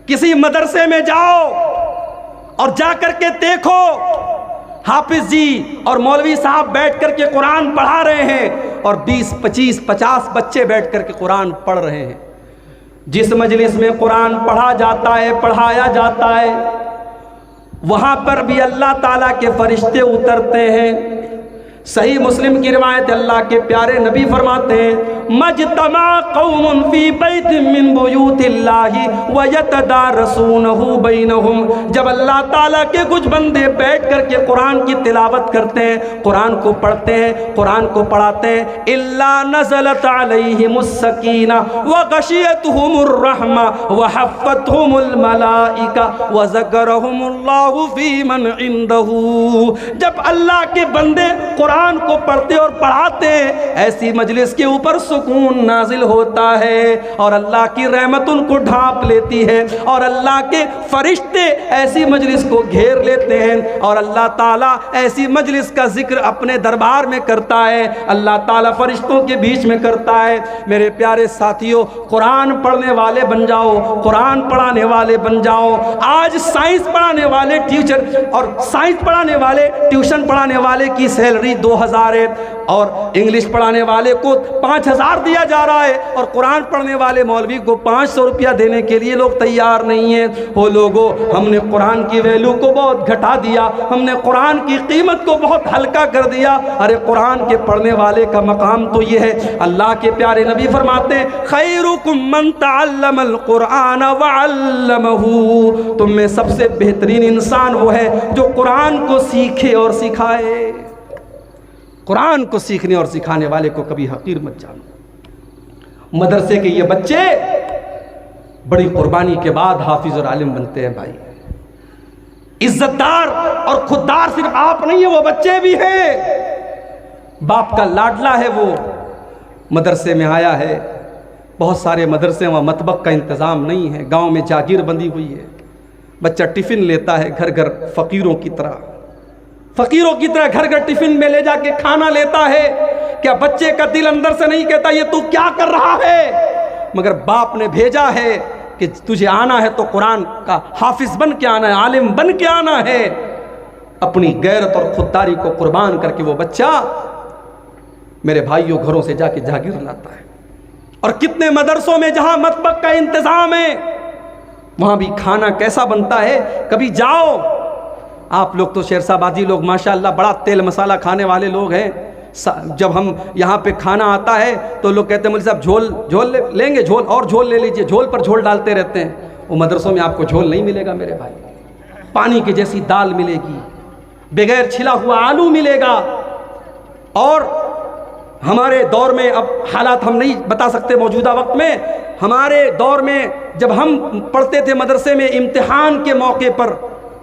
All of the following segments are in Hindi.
किसी मदरसे में जाओ और जा करके देखो, हाफिज जी और मौलवी साहब बैठ करके कुरान पढ़ा रहे हैं और 20, 25, 50 बच्चे बैठ करके कुरान पढ़ रहे हैं। जिस मजलिस में कुरान पढ़ा जाता है, पढ़ाया जाता है, वहां पर भी अल्लाह ताला के फरिश्ते उतरते हैं। सही मुस्लिम की रिवायत, अल्लाह के प्यारे नबी फरमाते हैं, मजतमा कौमुन फी बैतिन मिन बुयूतिल्लाहि व यतदारसूनहु बैनहुम। जब अल्लाह ताला के कुछ बंदे बैठ करके कुरान की तिलावत करते हैं, कुरान को पढ़ते हैं, कुरान को पढ़ाते हैं, इल्ला नज़लत अलैहिमुस सकीना व गशियतहुमुर रहमा व हफ़्फ़तहुमुल मलाइका व ज़करहुमुल्लाहु फी मन इंदहु। जब अल्लाह के बंदे कुरान को पढ़ते और पढ़ाते हैं, ऐसी मजलिस के ऊपर सुकून नाजिल होता है और अल्लाह की रहमत उनको ढांप लेती है और अल्लाह के फरिश्ते ऐसी मजलिस को घेर लेते हैं और अल्लाह ताला ऐसी मजलिस का जिक्र अपने दरबार में करता है, अल्लाह ताला फरिश्तों के बीच में करता है। मेरे प्यारे साथियों, कुरान पढ़ने वाले बन जाओ, कुरान पढ़ाने वाले बन जाओ। आज साइंस पढ़ाने वाले टीचर और साइंस पढ़ाने वाले, ट्यूशन पढ़ाने वाले की सैलरी 2000 है और इंग्लिश पढ़ाने वाले को 5000 दिया जा रहा है और कुरान पढ़ने वाले मौलवी को 500 रुपया देने के लिए लोग तैयार नहीं है। वो लोगों, हमने कुरान की वैल्यू को बहुत घटा दिया, हमने कुरान की कीमत को बहुत हल्का कर दिया। अरे कुरान के पढ़ने वाले का मकाम तो ये है। अल्लाह के प्यारे नबी फरमाते हैं, खैरुकुम मन तअल्लमल कुरान व अल्लमहु। तुम में सबसे बेहतरीन इंसान वो है जो कुरान को सीखे और सिखाए। कुरान को सीखने और सिखाने वाले को कभी हकीर मत जानो। मदरसे के ये बच्चे बड़ी कुर्बानी के बाद हाफिज और आलिम बनते हैं भाई। इज्जतदार और खुददार सिर्फ आप नहीं है, वो बच्चे भी हैं। बाप का लाडला है वो, मदरसे में आया है। बहुत सारे मदरसे वहाँ मतबक का इंतज़ाम नहीं है, गांव में जागीर बंदी हुई है। बच्चा टिफ़िन लेता है घर घर, फ़कीरों की तरह घर घर टिफ़िन में ले जाके खाना लेता है। क्या बच्चे का दिल अंदर से नहीं कहता ये तू क्या कर रहा है? मगर बाप ने भेजा है कि तुझे आना है तो कुरान का हाफिज बन के आना है, आलिम बन के आना है। अपनी गैरत और खुददारी को कुर्बान करके वो बच्चा, मेरे भाइयों, घरों से जाके जागीर लाता है। और कितने मदरसों में जहां मतबक का इंतजाम है, वहां भी खाना कैसा बनता है। कभी जाओ, आप लोग तो शेरशाबादी लोग माशाअल्लाह बड़ा तेल मसाला खाने वाले लोग हैं। जब हम यहाँ पे खाना आता है तो लोग कहते हैं मौलवी साहब झोल लेंगे, झोल और झोल ले लीजिए, झोल पर झोल डालते रहते हैं। वो मदरसों में आपको झोल नहीं मिलेगा मेरे भाई। पानी की जैसी दाल मिलेगी, बगैर छिला हुआ आलू मिलेगा। और हमारे दौर में, अब हालात हम नहीं बता सकते मौजूदा वक्त में, हमारे दौर में जब हम पढ़ते थे मदरसे में, इम्तिहान के मौके पर,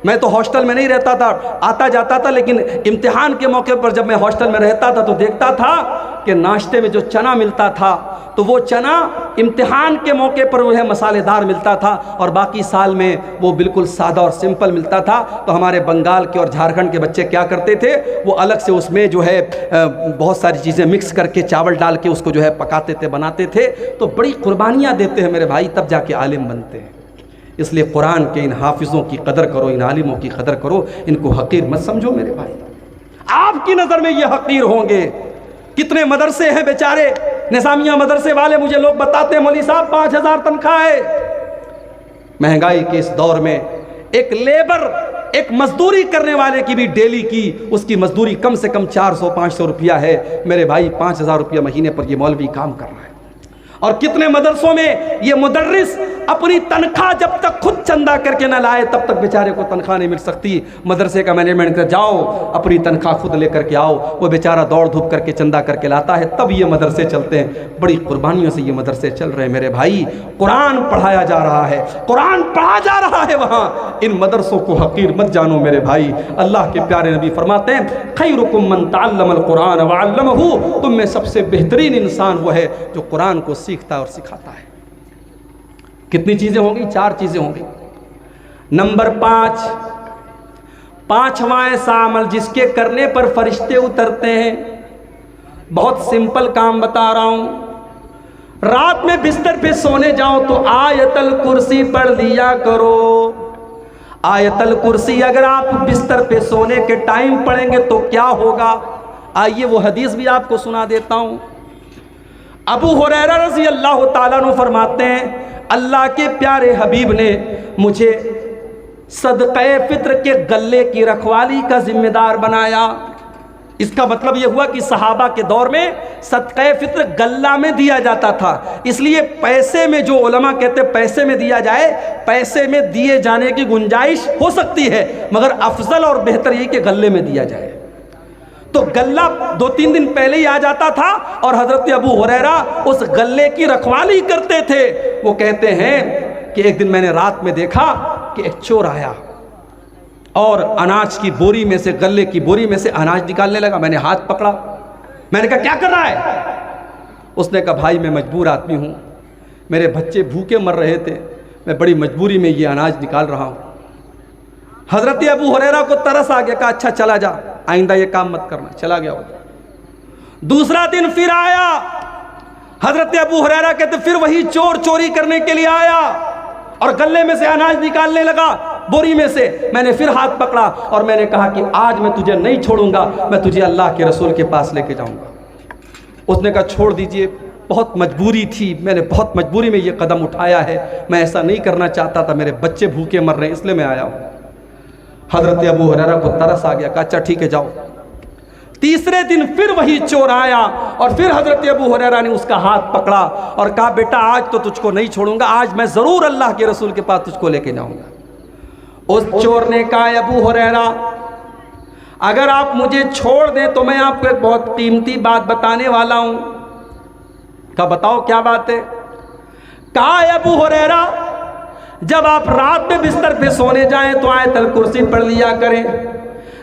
मैं तो हॉस्टल में नहीं रहता था, आता जाता था, लेकिन इम्तिहान के मौके पर जब मैं हॉस्टल में रहता था तो देखता था कि नाश्ते में जो चना मिलता था तो वो चना इम्तिहान के मौके पर वो है मसालेदार मिलता था और बाकी साल में वो बिल्कुल सादा और सिंपल मिलता था। तो हमारे बंगाल के और झारखंड के बच्चे क्या करते थे, वो अलग से उसमें जो है बहुत सारी चीज़ें मिक्स करके चावल डाल के उसको जो है पकाते थे, बनाते थे। तो बड़ी कुर्बानियाँ देते हैं मेरे भाई, तब जाके आलिम बनते हैं। इसलिए कुरान के इन हाफिज़ों की कदर करो, इन आलिमों की कदर करो, इनको हकीर मत समझो मेरे भाई। आपकी नज़र में ये हकीर होंगे। कितने मदरसे हैं बेचारे, निज़ामिया मदरसे वाले, मुझे लोग बताते हैं मौलवी साहब 5000 तनख्वाह है। महंगाई के इस दौर में एक लेबर, एक मजदूरी करने वाले की भी डेली की उसकी मजदूरी कम से कम 400-500 रुपया है मेरे भाई। 5000 रुपया महीने पर ये मौलवी काम कर रहा है। और कितने मदरसों में ये मुदर्रिस अपनी तनख्वाह जब तक खुद चंदा करके ना लाए तब तक बेचारे को तनख्वाह नहीं मिल सकती। मदरसे का मैनेजमेंट कर जाओ, अपनी तनख्वाह खुद लेकर के आओ। वो बेचारा दौड़ धूप करके चंदा करके लाता है, तब ये मदरसे चलते हैं। बड़ी कुर्बानियों से ये मदरसे चल रहे हैं मेरे भाई। कुरान पढ़ाया जा रहा है, कुरान पढ़ा जा रहा है वहाँ। इन मदरसों को हकीर मत जानो मेरे भाई। अल्लाह के प्यारे नबी फरमाते हैं, खैरुकुम मन तअल्लमल कुरान व अल्लमहु। तुम में सबसे बेहतरीन इंसान वो है जो कुरान को सीखता और सिखाता है। कितनी चीजें होंगी? 4 चीजें होंगी। नंबर 5, पांचवा ऐसा अमल जिसके करने पर फरिश्ते उतरते हैं। बहुत सिंपल काम बता रहा हूं। रात में बिस्तर पे सोने जाओ तो आयतल कुर्सी पढ़ लिया करो। आयतल कुर्सी अगर आप बिस्तर पे सोने के टाइम पढ़ेंगे तो क्या होगा, आइए वो हदीस भी आपको सुना देता हूं। अबू हुरैरा रज़ी अल्लाह ताला अन्हु फरमाते हैं, अल्लाह के प्यारे हबीब ने मुझे सदक़े फ़ित्र के गल्ले की रखवाली का जिम्मेदार बनाया। इसका मतलब यह हुआ कि सहाबा के दौर में सदक़े फ़ित्र गल्ला में दिया जाता था, इसलिए पैसे में, जो उलमा कहते हैं पैसे में दिया जाए, पैसे में दिए जाने की गुंजाइश हो सकती है, मगर अफजल और बेहतर ये कि गल्ले में दिया जाए। तो गल्ला 2-3 दिन पहले ही आ जाता था और हज़रत अबू हुरैरा उस गल्ले की रखवाली करते थे। वो कहते हैं कि एक दिन मैंने रात में देखा कि एक चोर आया और अनाज की बोरी में से, गल्ले की बोरी में से अनाज निकालने लगा। मैंने हाथ पकड़ा, मैंने कहा क्या कर रहा है? उसने कहा भाई मैं मजबूर आदमी हूँ, मेरे बच्चे भूखे मर रहे थे, मैं बड़ी मजबूरी में ये अनाज निकाल रहा हूँ। हज़रत अबू हुरैरा को तरस आ गया, कहा अच्छा चला जा, आइंदा ये काम मत करना। चला गया। दूसरा दिन फिर आया, हज़रत अबू हुरैरा कहते फिर वही चोर चोरी करने के लिए आया और गल्ले में से अनाज निकालने लगा, बोरी में से। मैंने फिर हाथ पकड़ा और मैंने कहा कि आज मैं तुझे नहीं छोड़ूंगा, मैं तुझे अल्लाह के रसूल के पास लेके जाऊंगा। उसने कहा छोड़ दीजिए, बहुत मजबूरी थी, मैंने बहुत मजबूरी में ये कदम उठाया है, मैं ऐसा नहीं करना चाहता था, मेरे बच्चे भूखे मर रहे हैं इसलिए मैं आया हूँ। हज़रत अबू हुरैरा को तरस आ गया, कहा अच्छा ठीक है जाओ। तीसरे दिन फिर वही चोर आया और फिर हज़रत अबू हुरैरा ने उसका हाथ पकड़ा और कहा बेटा आज तो तुझको नहीं छोड़ूंगा, आज मैं ज़रूर अल्लाह के रसूल के पास तुझको लेके जाऊंगा। उस चोर ने कहा अबू हुरैरा अगर आप मुझे छोड़ दें तो मैं आपको एक बहुत कीमती बात बताने वाला हूं। कहा बताओ क्या बात है? कहा अबू हुरैरा जब आप रात में बिस्तर पे सोने जाएं तो आयतल कुर्सी पढ़ लिया करें।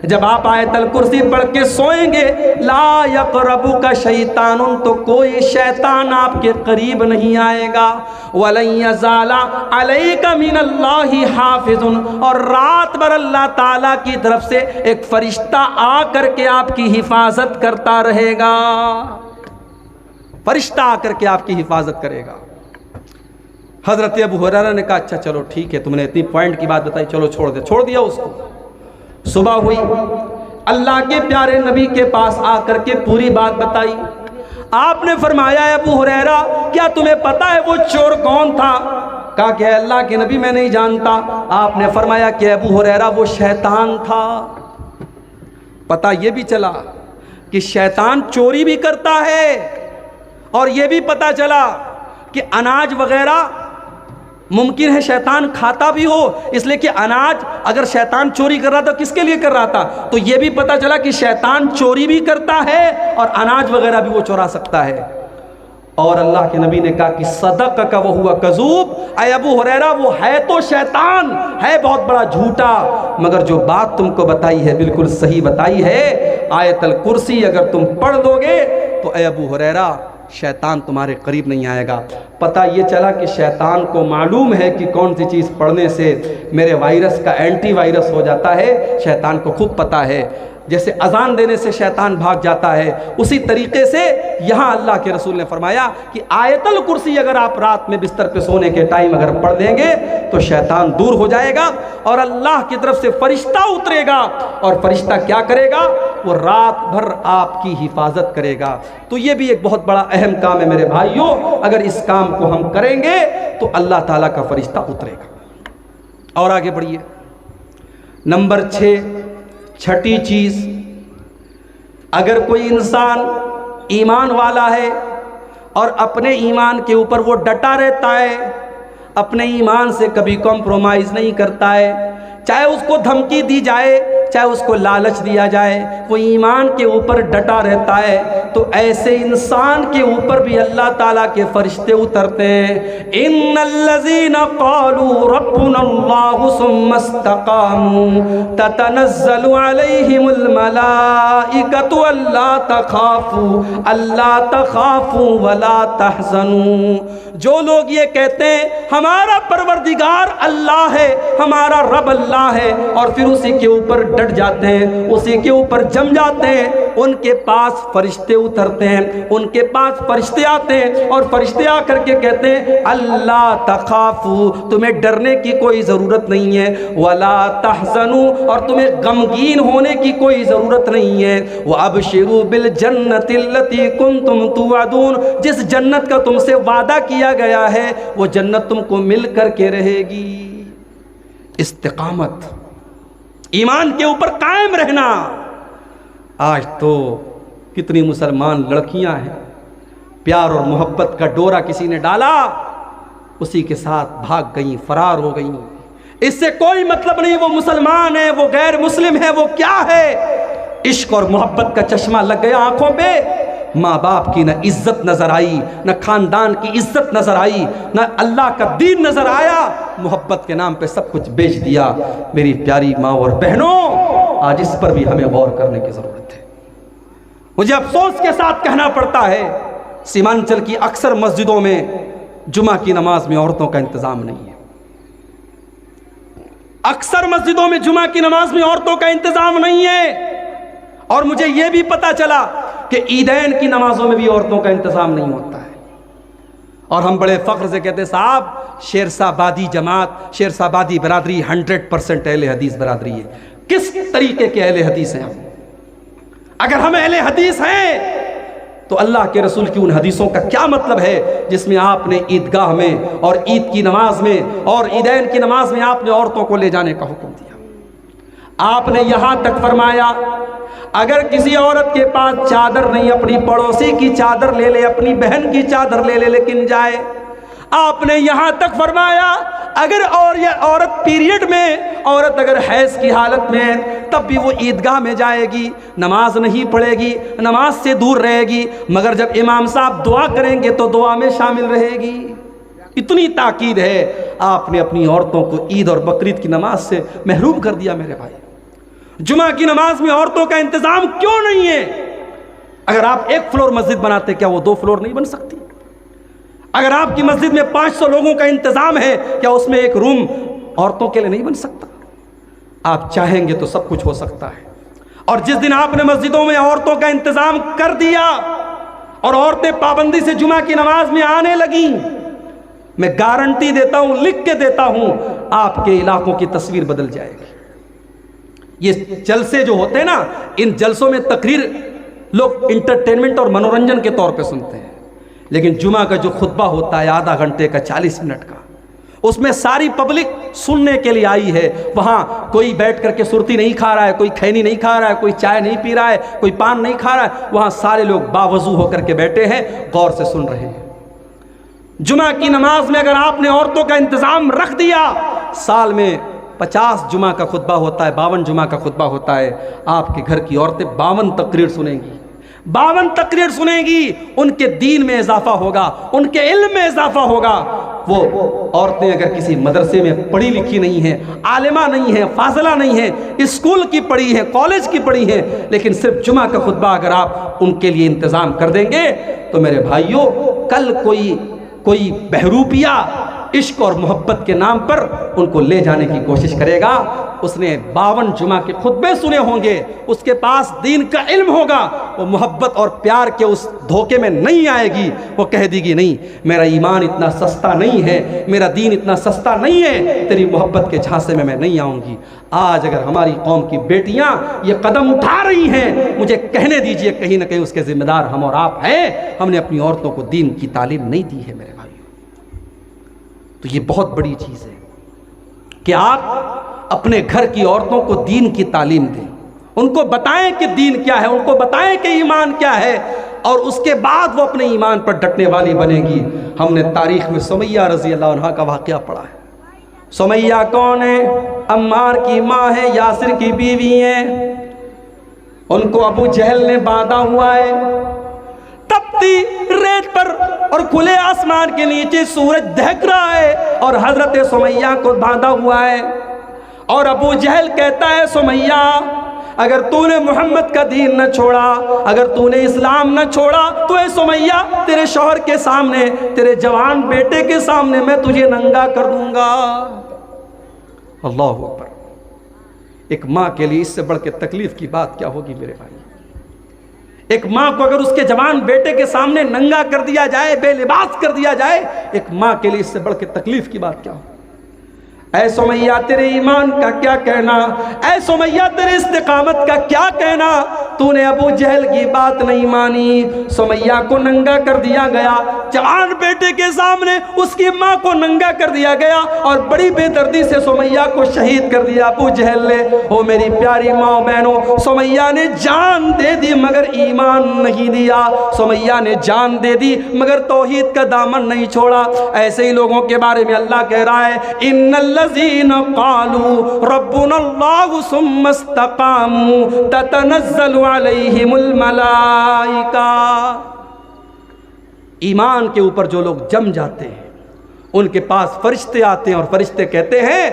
जब आप आयतल कुर्सी पढ़ के सोएंगे ला यक़रबु का शैतानुन, तो कोई शैतान आपके करीब नहीं आएगा। वलन यज़ाला अलैका मिनल्लाहि हाफ़िज़ुन, और रात भर अल्लाह ताला की तरफ से एक फरिश्ता आ करके आपकी हिफाजत करता रहेगा। फरिश्ता आकर के आपकी हिफाजत करेगा। हज़रत अबू हुरैरा ने कहा अच्छा चलो ठीक है, तुमने इतनी पॉइंट की बात बताई, चलो छोड़ दे। छोड़ दिया उसको। सुबह हुई, अल्लाह के प्यारे नबी के पास आकर के पूरी बात बताई। आपने फरमाया अबू हुरैरा क्या तुम्हें पता है वो चोर कौन था? कहा कि अल्लाह के नबी मैं नहीं जानता। आपने फरमाया कि अबू हुरैरा वो शैतान था। पता ये भी चला कि शैतान चोरी भी करता है और ये भी पता चला कि अनाज वगैरह मुमकिन है शैतान खाता भी हो, इसलिए कि अनाज अगर शैतान चोरी कर रहा था किसके लिए कर रहा था? तो यह भी पता चला कि शैतान चोरी भी करता है और अनाज वगैरह भी वो चुरा सकता है। और अल्लाह के नबी ने कहा कि सदक़ का वो हुआ कज़ूब, ऐ अबू हुरैरा वो है तो शैतान, है बहुत बड़ा झूठा, मगर जो बात तुमको बताई है बिल्कुल सही बताई है। आयतल कुर्सी अगर तुम पढ़ दोगे तो ऐ अबू हुरैरा शैतान तुम्हारे करीब नहीं आएगा। पता ये चला कि शैतान को मालूम है कि कौन सी चीज़ पढ़ने से मेरे वायरस का एंटी वायरस हो जाता है। शैतान को खूब पता है, जैसे अजान देने से शैतान भाग जाता है, उसी तरीके से यहाँ अल्लाह के रसूल ने फरमाया कि आयतल कुर्सी अगर आप रात में बिस्तर पे सोने के टाइम अगर पढ़ देंगे तो शैतान दूर हो जाएगा और अल्लाह की तरफ से फरिश्ता उतरेगा। और फरिश्ता क्या करेगा? वो रात भर आपकी हिफाजत करेगा। तो ये भी एक बहुत बड़ा अहम काम है मेरे भाइयों। अगर इस काम को हम करेंगे तो अल्लाह ताला का फरिश्ता उतरेगा। और आगे बढ़िए, नंबर 6, छठी चीज़, अगर कोई इंसान ईमान वाला है और अपने ईमान के ऊपर वो डटा रहता है, अपने ईमान से कभी कॉम्प्रोमाइज़ नहीं करता है, चाहे उसको धमकी दी जाए, चाहे उसको लालच दिया जाए, वो ईमान के ऊपर डटा रहता है, तो ऐसे इंसान के ऊपर भी अल्लाह ताला के फरिश्ते उतरते हैं। इन्नल्लज़ीना क़ालू रब्बुनल्लाहु सुम्मा इस्तक़ामू ततनज़्ज़लु अलैहिमुल मलाइकतु अल्ला तख़ाफ़ू वला तहज़नू। जो लोग ये कहते हैं हमारा परवरदिगार अल्लाह है, हमारा रब अल्लाह है, और फिर उसी के ऊपर डट जाते हैं, उसी के ऊपर जम जाते हैं, उनके पास फरिश्ते उतरते हैं, उनके पास फरिश्ते आते हैं और फरिश्ते आकर के कहते हैं अल्लाह तखाफू, तुम्हें डरने की कोई ज़रूरत नहीं है, वला तहज़नू, और तुम्हें गमगीन होने की कोई ज़रूरत नहीं है, व अबशिरू बिल जन्नतिल्लती कुंतुम तुअदून, जिस जन्नत का तुमसे वादा किया गया है वो जन्नत तुमको मिल करके रहेगी। इस्तिकामत, ईमान के ऊपर कायम रहना। आज तो कितनी मुसलमान लड़कियां हैं, प्यार और मोहब्बत का डोरा किसी ने डाला, उसी के साथ भाग गई, फरार हो गई। इससे कोई मतलब नहीं वो मुसलमान है, वो गैर मुस्लिम है, वो क्या है। इश्क और मोहब्बत का चश्मा लग गया आंखों पे। माँ बाप की न इज्जत नजर आई, न खानदान की इज्जत नजर आई, न अल्लाह का दीन नजर आया। मोहब्बत के नाम पे सब कुछ बेच दिया। मेरी प्यारी माँ और बहनों, आज इस पर भी हमें गौर करने की जरूरत है। मुझे अफसोस के साथ कहना पड़ता है, सीमांचल की अक्सर मस्जिदों में जुमा की नमाज में औरतों का इंतजाम नहीं है। अक्सर मस्जिदों में जुमा की नमाज में औरतों का इंतजाम नहीं है। और मुझे यह भी पता चला कि ईदैन की नमाजों में भी औरतों का इंतजाम नहीं होता है। और हम बड़े फख्र से कहते साहब, शेरशाबादी जमात, शेरशाबादी बरादरी 100% अहले हदीस बरादरी है। किस तरीके के अहले हदीस हैं हम? अगर हम अहले हदीस हैं तो अल्लाह के रसूल की उन हदीसों का क्या मतलब है जिसमें आपने ईदगाह में और ईद की नमाज में और ईदैन की नमाज में आपने औरतों को ले जाने का हुक्म दिया। आपने यहां तक फरमाया, अगर किसी औरत के पास चादर नहीं, अपनी पड़ोसी की चादर ले ले, अपनी बहन की चादर ले ले, लेकिन जाए। आपने यहां तक फरमाया, अगर और ये औरत पीरियड में, औरत अगर हैज की हालत में है तब भी वो ईदगाह में जाएगी, नमाज नहीं पढ़ेगी, नमाज से दूर रहेगी, मगर जब इमाम साहब दुआ करेंगे तो दुआ में शामिल रहेगी। इतनी ताकीद है। आपने अपनी औरतों को ईद और बकरीद की नमाज से महरूम कर दिया। मेरे भाई, जुमा की नमाज में औरतों का इंतजाम क्यों नहीं है? अगर आप एक फ्लोर मस्जिद बनाते, क्या वो 2 फ्लोर नहीं बन सकती? अगर आपकी मस्जिद में 500 लोगों का इंतजाम है, क्या उसमें एक रूम औरतों के लिए नहीं बन सकता? आप चाहेंगे तो सब कुछ हो सकता है। और जिस दिन आपने मस्जिदों में औरतों का इंतजाम कर दिया और औरतें पाबंदी से जुमा की नमाज में आने लगी, मैं गारंटी देता हूं, लिख के देता हूं, आपके इलाकों की तस्वीर बदल जाएगी। ये जलसे जो होते हैं ना, इन जलसों में तकरीर लोग इंटरटेनमेंट और मनोरंजन के तौर पे सुनते हैं, लेकिन जुमा का जो खुतबा होता है आधा घंटे का, 40 मिनट का, उसमें सारी पब्लिक सुनने के लिए आई है। वहां कोई बैठ करके सुरती नहीं खा रहा है, कोई खैनी नहीं खा रहा है, कोई चाय नहीं पी रहा है, कोई पान नहीं खा रहा है। वहां सारे लोग बावजू होकर के बैठे हैं, गौर से सुन रहे हैं। जुमा की नमाज में अगर आपने औरतों का इंतजाम रख दिया, साल में 50 जुमा का खुतबा होता है, 52 जुमा का खुतबा होता है, आपके घर की औरतें 52 तकरीर सुनेंगी, 52 तकरीर सुनेंगी। उनके दीन में इजाफा होगा, उनके इल्म में इजाफा होगा। वो औरतें अगर किसी मदरसे में पढ़ी लिखी नहीं हैं, आलिमा नहीं है, फाजला नहीं है, स्कूल की पढ़ी है, कॉलेज की पढ़ी है, लेकिन सिर्फ जुमा का खुतबा अगर आप उनके लिए इंतजाम कर देंगे तो मेरे भाइयों, कल कोई बहरूपिया इश्क और मोहब्बत के नाम पर उनको ले जाने की कोशिश करेगा। उसने 52 जुमा के खुतबे सुने होंगे, उसके पास दीन का इल्म होगा, वो मोहब्बत और प्यार के उस धोखे में नहीं आएगी। वो कह देगी, नहीं, मेरा ईमान इतना सस्ता नहीं है, मेरा दीन इतना सस्ता नहीं है, तेरी मोहब्बत के झांसे में मैं नहीं आऊँगी। आज अगर हमारी कौम की बेटियां ये कदम उठा रही हैं, मुझे कहने दीजिए, कहीं ना कहीं उसके जिम्मेदार हम और आप हैं। हमने अपनी औरतों को दीन की तालीम नहीं दी है मेरे भाइयों। तो ये बहुत बड़ी चीज़ है कि आप अपने घर की औरतों को दीन की तालीम दें, उनको बताएं कि दीन क्या है, उनको बताएं कि ईमान क्या है, और उसके बाद वो अपने ईमान पर डटने वाली बनेगी। हमने तारीख में सुमैया रजी अल्लाह अन्हा का वाक़या पढ़ा है। सुमैया कौन है? अम्मार की माँ है, यासिर की बीवी है। उनको अबू जहल ने बांधा हुआ है तपती रेत पर, और खुले आसमान के नीचे सूरज दहक रहा है, और हजरत सुमैया को बांधा हुआ है। और अबू जहल कहता है, सुमैया, अगर तूने मोहम्मद का दीन न छोड़ा, अगर तूने इस्लाम न छोड़ा, तो ए सुमैया, तेरे शौहर के सामने, तेरे जवान बेटे के सामने मैं तुझे नंगा कर दूंगा। अल्लाहु अकबर। एक माँ के लिए इससे बढ़ के तकलीफ की बात क्या होगी मेरे भाई? एक माँ को अगर उसके जवान बेटे के सामने नंगा कर दिया जाए, बेलिबास कर दिया जाए, एक माँ के लिए इससे बढ़ के तकलीफ की बात क्या हो। ऐ सुमैया तेरे ईमान का क्या कहना, ऐ सुमैया तेरे इस्तिकामत का क्या कहना, तूने अबू जहल की बात नहीं मानी। सुमैया को नंगा कर दिया गया, जवान बेटे के सामने उसकी माँ को नंगा कर दिया गया और बड़ी बेदर्दी से सुमैया को शहीद कर दिया अबू जहल ने। ओ मेरी प्यारी माँ बहनों, सुमैया ने जान दे दी मगर ईमान नहीं दिया, सुमैया ने जान दे दी मगर तौहीद का दामन नहीं छोड़ा। ऐसे ही लोगों के बारे में अल्लाह कह रहा है, इन्नल्लज़ीन क़ालू रब्बुनल्लाहु सुम्मा इस्तक़ामू ततनज़्ज़लु अलैहिमुल मलाइका। ईमान के ऊपर जो लोग जम जाते हैं उनके पास फरिश्ते आते हैं और फरिश्ते कहते हैं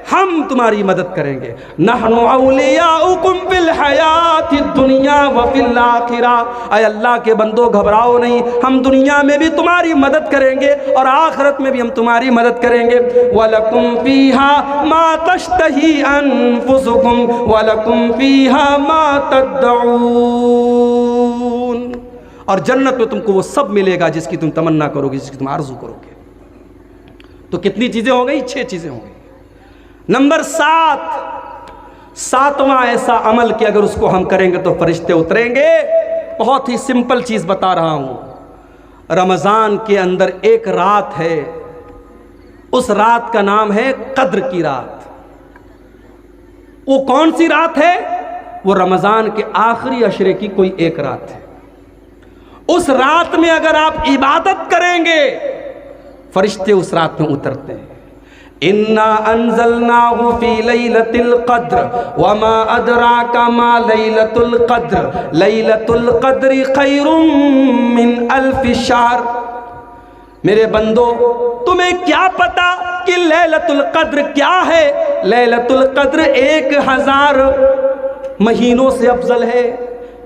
हम तुम्हारी मदद करेंगे। नहनु औलियाउकुम फिल हयाति दुनिया व फिल आखिरा। ऐ अल्लाह के बंदो घबराओ नहीं, हम दुनिया में भी तुम्हारी मदद करेंगे और आखिरत में भी हम तुम्हारी मदद करेंगे। वलकुम फीहा मा तश्तही अनफुसुकुम वलकुम फीहा मा तदऊन। और जन्नत में तुमको वो सब मिलेगा जिसकी तुम तमन्ना करोगे, जिसकी तुम आरजू करोगे। तो कितनी चीजें हो गई? 6 चीजें हो गई। नंबर 7, सातवां ऐसा अमल कि अगर उसको हम करेंगे तो फरिश्ते उतरेंगे। बहुत ही सिंपल चीज बता रहा हूं। रमजान के अंदर एक रात है, उस रात का नाम है कद्र की रात। वो कौन सी रात है? वो रमजान के आखिरी अशरे की कोई एक रात है। उस रात में अगर आप इबादत करेंगे, फरिश्ते उस रात में उतरते हैं। इन्ना अंज़लनाहु फी लैलतिल क़द्र वमा अदराका मा लैलतुल क़द्र लैलतुल क़द्रि खैरुम मिन अल्फि शहर। मेरे बंदो, तुम्हें क्या पता कि लैलतुल क़द्र क्या है? लैलतुल क़द्र 1000 महीनों से अफजल है।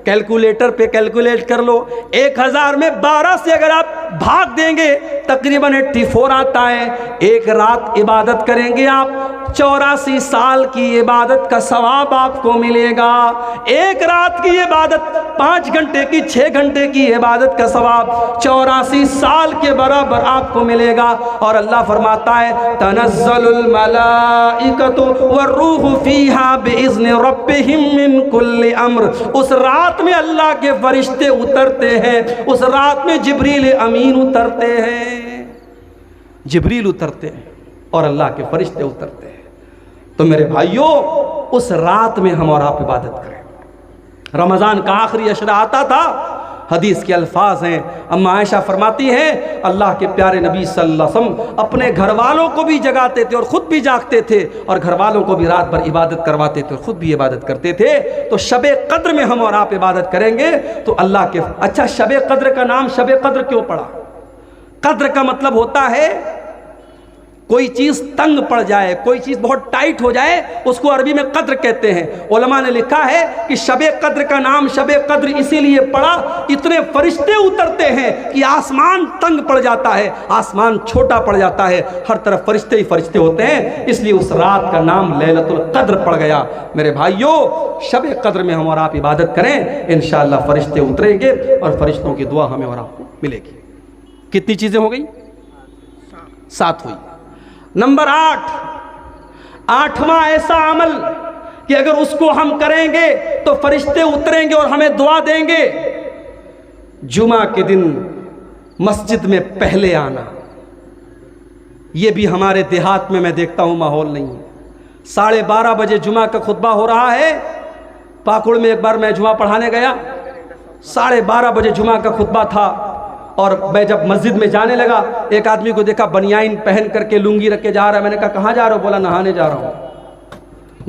कैलकुलेटर पे कैलकुलेट कर लो, 1000 में 12 से अगर आप भाग देंगे तकरीबन 84 आता है। एक रात इबादत करेंगे आप, 84 साल की इबादत का सवाब आपको मिलेगा। एक रात की इबादत 5 घंटे की, 6 घंटे की इबादत का सवाब 84 साल के बराबर आपको मिलेगा। और अल्लाह फरमाता है तनज़्ज़लुल मलाइकतु वर्रूहु फीहा बिइज़्नि रब्बिहिम मिन कुल्लि अम्र। उस रात में अल्लाह के फरिश्ते उतरते हैं, उस रात में जिब्रील अमीन उतरते हैं, जिब्रील उतरते हैं और अल्लाह के फरिश्ते उतरते हैं। तो मेरे भाइयों, उस रात में हम और आप इबादत करें। रमजान का आखिरी अशरा आता था, हदीस के अल्फाज हैं, अम्मा आयशा फरमाती हैं अल्लाह के प्यारे नबी सल्लल्लाहु अलैहि वसल्लम अपने घर वालों को भी जगाते थे और ख़ुद भी जागते थे और घर वालों को भी रात भर इबादत करवाते थे और ख़ुद भी इबादत करते थे। तो शबे कद्र में हम और आप इबादत करेंगे तो अल्लाह के। अच्छा, शबे कद्र का नाम शबे कद्र क्यों पड़ा? कद्र का मतलब होता है कोई चीज़ तंग पड़ जाए, कोई चीज़ बहुत टाइट हो जाए, उसको अरबी में कद्र कहते हैं। उलमा ने लिखा है कि शबे कद्र का नाम शबे कद्र इसीलिए पड़ा, इतने फरिश्ते उतरते हैं कि आसमान तंग पड़ जाता है, आसमान छोटा पड़ जाता है, हर तरफ फरिश्ते ही फरिश्ते होते हैं, इसलिए उस रात का नाम लैलतुल कद्र पड़ गया। मेरे भाइयों, शबे कद्र में हम और आप इबादत करें, इंशाअल्लाह फरिश्ते उतरेंगे और फरिश्तों की दुआ हमें और आपको मिलेगी। कितनी चीज़ें हो गई? 7 हुई। नंबर 8, 8वां ऐसा अमल कि अगर उसको हम करेंगे तो फरिश्ते उतरेंगे और हमें दुआ देंगे। जुमा के दिन मस्जिद में पहले आना। ये भी हमारे देहात में मैं देखता हूँ माहौल नहीं है। 12:30 बजे जुमा का खुतबा हो रहा है। पाकुड़ में एक बार मैं जुमा पढ़ाने गया, 12:30 बजे जुमा का खुतबा था और मैं जब मस्जिद में जाने लगा, एक आदमी को देखा बनियाइन पहन करके लुंगी रख के जा रहा है। मैंने कहा कहाँ जा रहा हो? बोला नहाने जा रहा हूँ।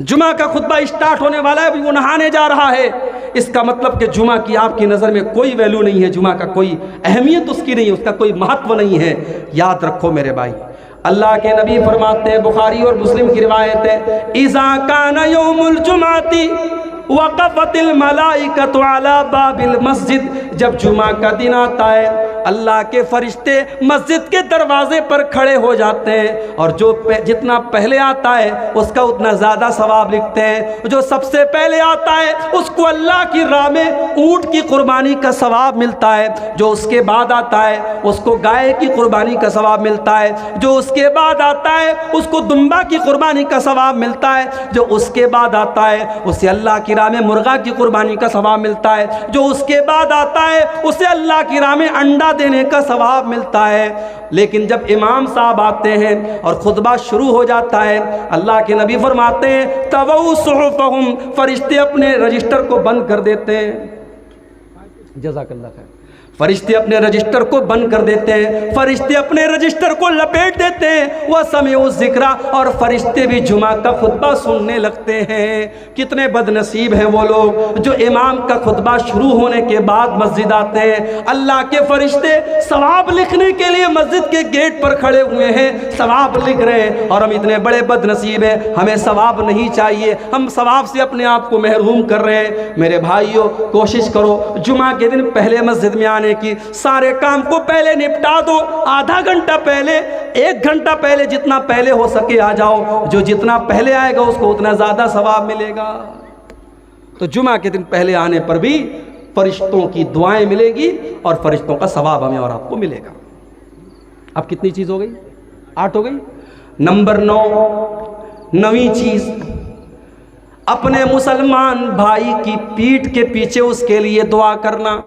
जुमा का खुतबा स्टार्ट होने वाला है, अभी वो नहाने जा रहा है। इसका मतलब कि जुमा की आपकी नज़र में कोई वैल्यू नहीं है, जुमा का कोई अहमियत उसकी नहीं है, उसका कोई महत्व नहीं है। याद रखो मेरे भाई, अल्लाह के नबी फरमाते हैं, बुखारी और मुस्लिम की रिवायत है, इज़ा काना यौमुल जुमाती वक़फ़तिल मलाइकतु अला बाबिल मस्जिद। जब जुमा का दिन आता है अल्लाह के फरिश्ते मस्जिद के दरवाजे पर खड़े हो जाते हैं और जो जितना पहले आता है उसका उतना ज़्यादा सवाब लिखते हैं। जो सबसे पहले आता है उसको अल्लाह की राह में ऊँट की कुर्बानी का सवाब मिलता है। जो उसके बाद आता है उसको गाय की कुर्बानी का सवाब मिलता है। जो उसके बाद आता है उसको दुम्बा की कुर्बानी का सवाब मिलता है। जो उसके बाद आता है उसे अल्लाह की राह में मुर्गा की कुर्बानी का सवाब मिलता है। जो उसके बाद आता है उसे अल्लाह की राह में अंडा देने का सवाब मिलता है। लेकिन जब इमाम साहब आते हैं और खुतबा शुरू हो जाता है, अल्लाह के नबी फरमाते हैं तवऊ सुहुफहुम, फरिश्ते अपने रजिस्टर को बंद कर देते हैं। जज़ाकल्लाह खैर। फरिश्ते अपने रजिस्टर को बंद कर देते हैं, फरिश्ते अपने रजिस्टर को लपेट देते हैं। वह समय उस जिक्रा, और फरिश्ते भी जुमा का खुतबा सुनने लगते हैं। कितने बदनसीब हैं वो लोग जो इमाम का खुतबा शुरू होने के बाद मस्जिद आते हैं। अल्लाह के फरिश्ते सवाब लिखने के लिए मस्जिद के गेट पर खड़े हुए हैं, सवाब लिख रहे हैं, और हम इतने बड़े बदनसीब हैं, हमें सवाब नहीं चाहिए, हम सवाब से अपने आप को महरूम कर रहे हैं। मेरे भाइयों, कोशिश करो जुमा के दिन पहले मस्जिद में आने की, सारे काम को पहले निपटा दो। आधा घंटा पहले, 1 घंटा पहले, जितना पहले हो सके आ जाओ। जो जितना पहले आएगा उसको उतना ज्यादा सवाब मिलेगा। तो जुमा के दिन पहले आने पर भी फरिश्तों की दुआएं मिलेगी और फरिश्तों का सवाब हमें और आपको मिलेगा। अब कितनी चीज हो गई? 8 हो गई। नंबर 9, 9वीं चीज, अपने मुसलमान भाई की पीठ के पीछे उसके लिए दुआ करना।